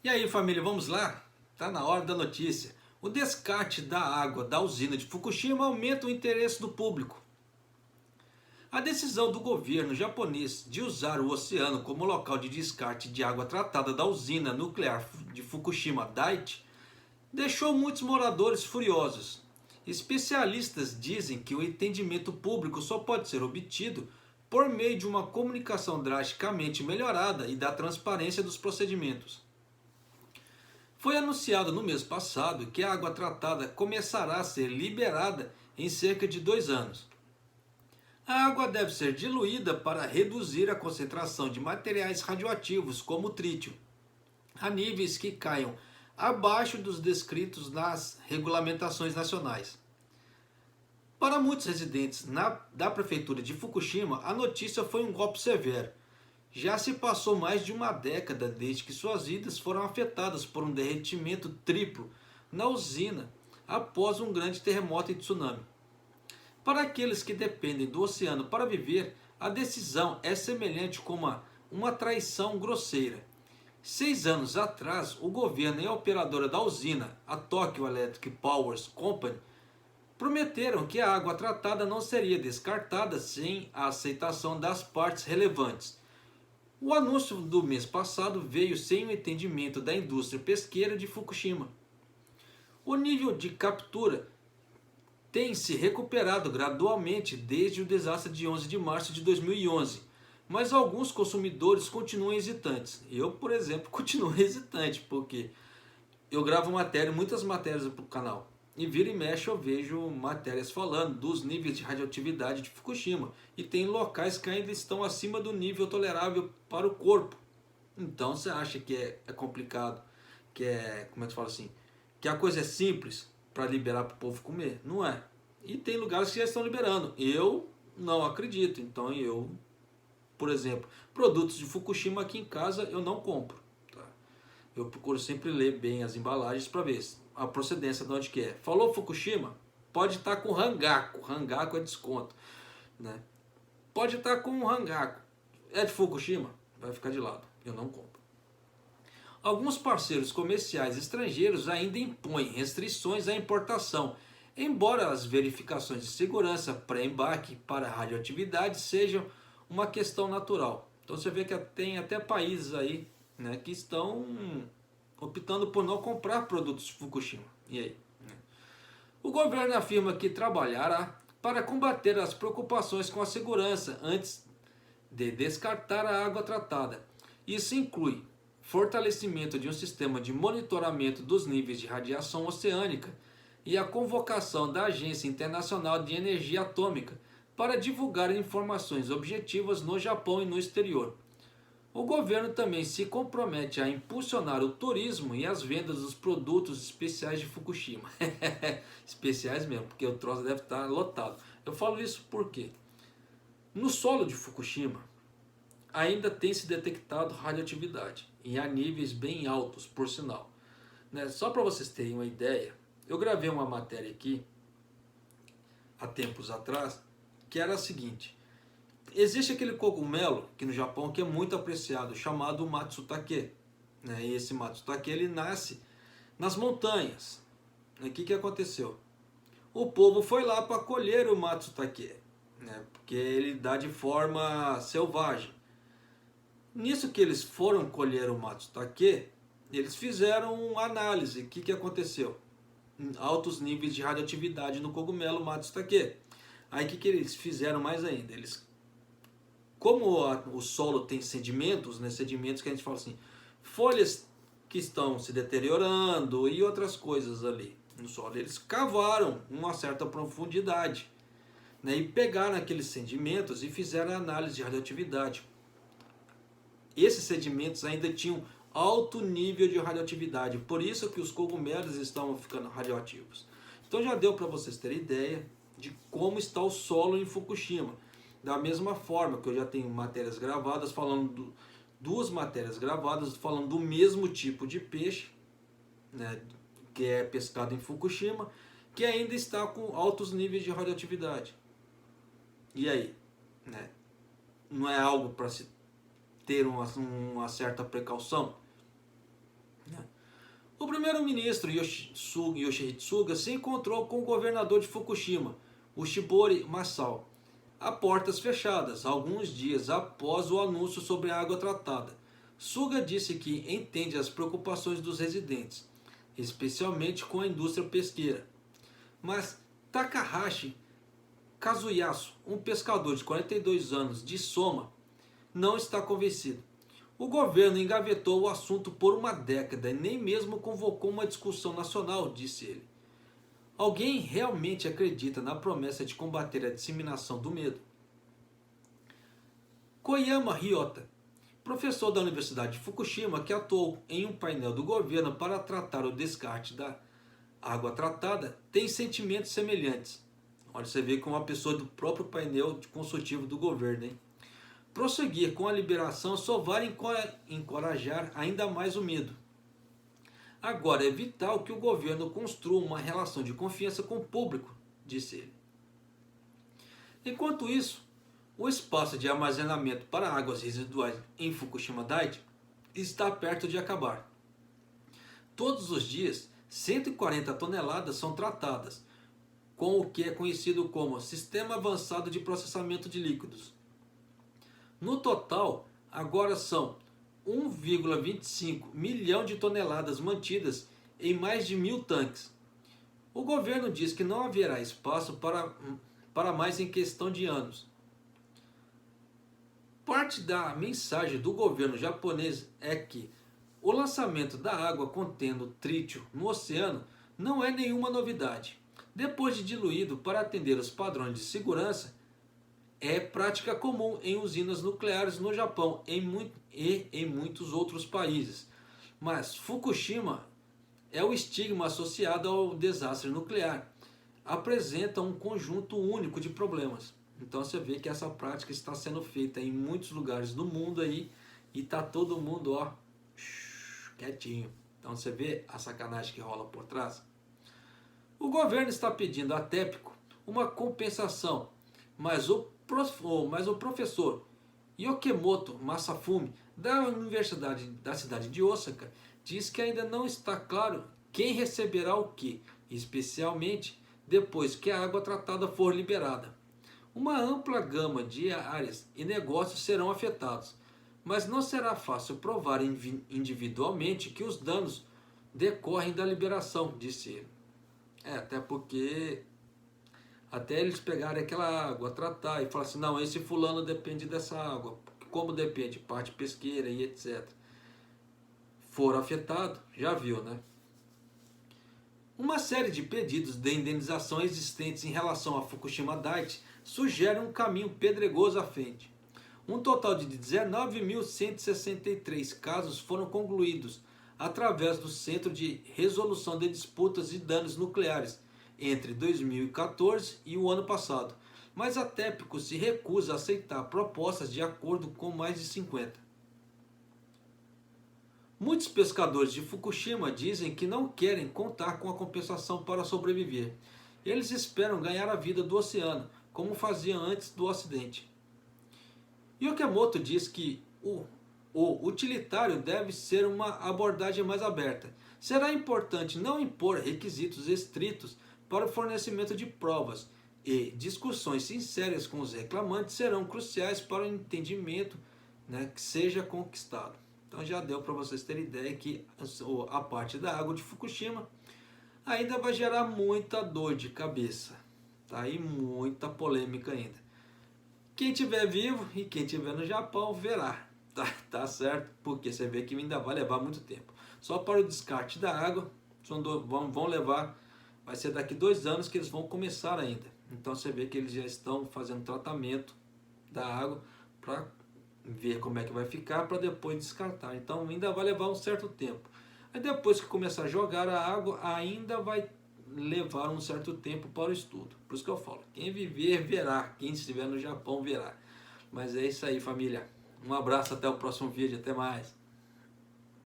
E aí, família, vamos lá? Tá na hora da notícia. O descarte da água da usina de Fukushima aumenta o interesse do público. A decisão do governo japonês de usar o oceano como local de descarte de água tratada da usina nuclear de Fukushima Daiichi deixou muitos moradores furiosos. Especialistas dizem que o entendimento público só pode ser obtido por meio de uma comunicação drasticamente melhorada e da transparência dos procedimentos. Foi anunciado no mês passado que a água tratada começará a ser liberada em cerca de 2 anos. A água deve ser diluída para reduzir a concentração de materiais radioativos, como o trítio, a níveis que caiam abaixo dos descritos nas regulamentações nacionais. Para muitos residentes da prefeitura de Fukushima, a notícia foi um golpe severo. Já se passou mais de uma década desde que suas vidas foram afetadas por um derretimento triplo na usina após um grande terremoto e tsunami. Para aqueles que dependem do oceano para viver, a decisão é semelhante com uma traição grosseira. 6 anos atrás, o governo e a operadora da usina, a Tokyo Electric Power Company, prometeram que a água tratada não seria descartada sem a aceitação das partes relevantes. O anúncio do mês passado veio sem o entendimento da indústria pesqueira de Fukushima. O nível de captura tem se recuperado gradualmente desde o desastre de 11 de março de 2011, mas alguns consumidores continuam hesitantes. Eu, por exemplo, continuo hesitante, porque eu gravo muitas matérias para o canal. E vira e mexe eu vejo matérias falando dos níveis de radioatividade de Fukushima. E tem locais que ainda estão acima do nível tolerável para o corpo. Então você acha que é complicado, que é, como é que fala assim, que a coisa é simples para liberar para o povo comer? Não é. E tem lugares que já estão liberando. Eu não acredito. Então eu, por exemplo, produtos de Fukushima aqui em casa eu não compro. Eu procuro sempre ler bem as embalagens para ver a procedência de onde que é. Falou Fukushima? Pode estar com Hangaku. Hangaku é desconto. Né? Pode estar com Hangaku. É de Fukushima? Vai ficar de lado. Eu não compro. Alguns parceiros comerciais estrangeiros ainda impõem restrições à importação, embora as verificações de segurança pré-embarque para a radioatividade sejam uma questão natural. Então você vê que tem até países aí, né, que estão optando por não comprar produtos de Fukushima. E aí? O governo afirma que trabalhará para combater as preocupações com a segurança antes de descartar a água tratada. Isso inclui fortalecimento de um sistema de monitoramento dos níveis de radiação oceânica e a convocação da Agência Internacional de Energia Atômica para divulgar informações objetivas no Japão e no exterior. O governo também se compromete a impulsionar o turismo e as vendas dos produtos especiais de Fukushima. Especiais mesmo, porque o troço deve estar lotado. Eu falo isso porque no solo de Fukushima ainda tem se detectado radioatividade, e a níveis bem altos, por sinal. Só para vocês terem uma ideia, eu gravei uma matéria aqui, há tempos atrás, que era a seguinte. Existe aquele cogumelo aqui no Japão que é muito apreciado, chamado Matsutake. E esse Matsutake ele nasce nas montanhas. O que aconteceu? O povo foi lá para colher o Matsutake, porque ele dá de forma selvagem. Nisso que eles foram colher o Matsutake, eles fizeram uma análise. O que aconteceu? Altos níveis de radioatividade no cogumelo Matsutake. Aí o que eles fizeram mais ainda? Como o solo tem sedimentos, sedimentos que a gente fala assim, folhas que estão se deteriorando e outras coisas ali no solo, eles cavaram uma certa profundidade, e pegaram aqueles sedimentos e fizeram a análise de radioatividade. Esses sedimentos ainda tinham alto nível de radioatividade, por isso que os cogumelos estavam ficando radioativos. Então já deu para vocês terem ideia de como está o solo em Fukushima. Da mesma forma que eu já tenho matérias gravadas falando duas matérias gravadas falando do mesmo tipo de peixe, que é pescado em Fukushima, que ainda está com altos níveis de radioatividade. E aí, não é algo para se ter uma certa precaução? O primeiro-ministro Yoshihide se encontrou com o governador de Fukushima, o Shibori Masao, a portas fechadas, alguns dias após o anúncio sobre a água tratada. Suga disse que entende as preocupações dos residentes, especialmente com a indústria pesqueira. Mas Takahashi Kazuyasu, um pescador de 42 anos de Soma, não está convencido. O governo engavetou o assunto por uma década e nem mesmo convocou uma discussão nacional, disse ele. Alguém realmente acredita na promessa de combater a disseminação do medo? Koyama Ryota, professor da Universidade de Fukushima que atuou em um painel do governo para tratar o descarte da água tratada, tem sentimentos semelhantes. Olha, você vê que uma pessoa do próprio painel consultivo do governo, hein? Prosseguir com a liberação só vai encorajar ainda mais o medo. Agora é vital que o governo construa uma relação de confiança com o público, disse ele. Enquanto isso, o espaço de armazenamento para águas residuais em Fukushima Daiichi está perto de acabar. Todos os dias, 140 toneladas são tratadas, com o que é conhecido como Sistema Avançado de Processamento de Líquidos. No total, agora são 1,25 milhão de toneladas mantidas em mais de 1.000 tanques. O governo diz que não haverá espaço para mais em questão de anos. Parte da mensagem do governo japonês é que o lançamento da água contendo trítio no oceano não é nenhuma novidade. Depois de diluído para atender os padrões de segurança, é prática comum em usinas nucleares no Japão e em muitos outros países. Mas Fukushima é o estigma associado ao desastre nuclear. Apresenta um conjunto único de problemas. Então você vê que essa prática está sendo feita em muitos lugares do mundo aí e está todo mundo quietinho. Então você vê a sacanagem que rola por trás. O governo está pedindo a TEPCO uma compensação, mas o professor Yokemoto Masafumi, da Universidade da cidade de Osaka, diz que ainda não está claro quem receberá o que, especialmente depois que a água tratada for liberada. Uma ampla gama de áreas e negócios serão afetados, mas não será fácil provar individualmente que os danos decorrem da liberação, disse ele. Até porque até eles pegarem aquela água, tratar e falar assim, não, esse fulano depende dessa água. Como depende? Parte pesqueira e etc. For afetado, já viu, né? Uma série de pedidos de indenização existentes em relação a Fukushima Daiichi sugere um caminho pedregoso à frente. Um total de 19.163 casos foram concluídos através do Centro de Resolução de Disputas e Danos Nucleares entre 2014 e o ano passado, mas a TEPCO se recusa a aceitar propostas de acordo com mais de 50. Muitos pescadores de Fukushima dizem que não querem contar com a compensação para sobreviver. Eles esperam ganhar a vida do oceano, como faziam antes do acidente. Yokemoto diz que o utilitário deve ser uma abordagem mais aberta. Será importante não impor requisitos estritos para o fornecimento de provas e discussões sinceras com os reclamantes serão cruciais para o entendimento, que seja conquistado. Então já deu para vocês terem ideia que a parte da água de Fukushima ainda vai gerar muita dor de cabeça, tá? E muita polêmica ainda. Quem estiver vivo e quem estiver no Japão verá, tá certo? Porque você vê que ainda vai levar muito tempo. Só para o descarte da água, vão levar, vai ser daqui 2 anos que eles vão começar ainda. Então você vê que eles já estão fazendo tratamento da água para ver como é que vai ficar para depois descartar. Então ainda vai levar um certo tempo. Aí depois que começar a jogar a água, ainda vai levar um certo tempo para o estudo. Por isso que eu falo, quem viver verá, quem estiver no Japão verá. Mas é isso aí, família. Um abraço, até o próximo vídeo, até mais.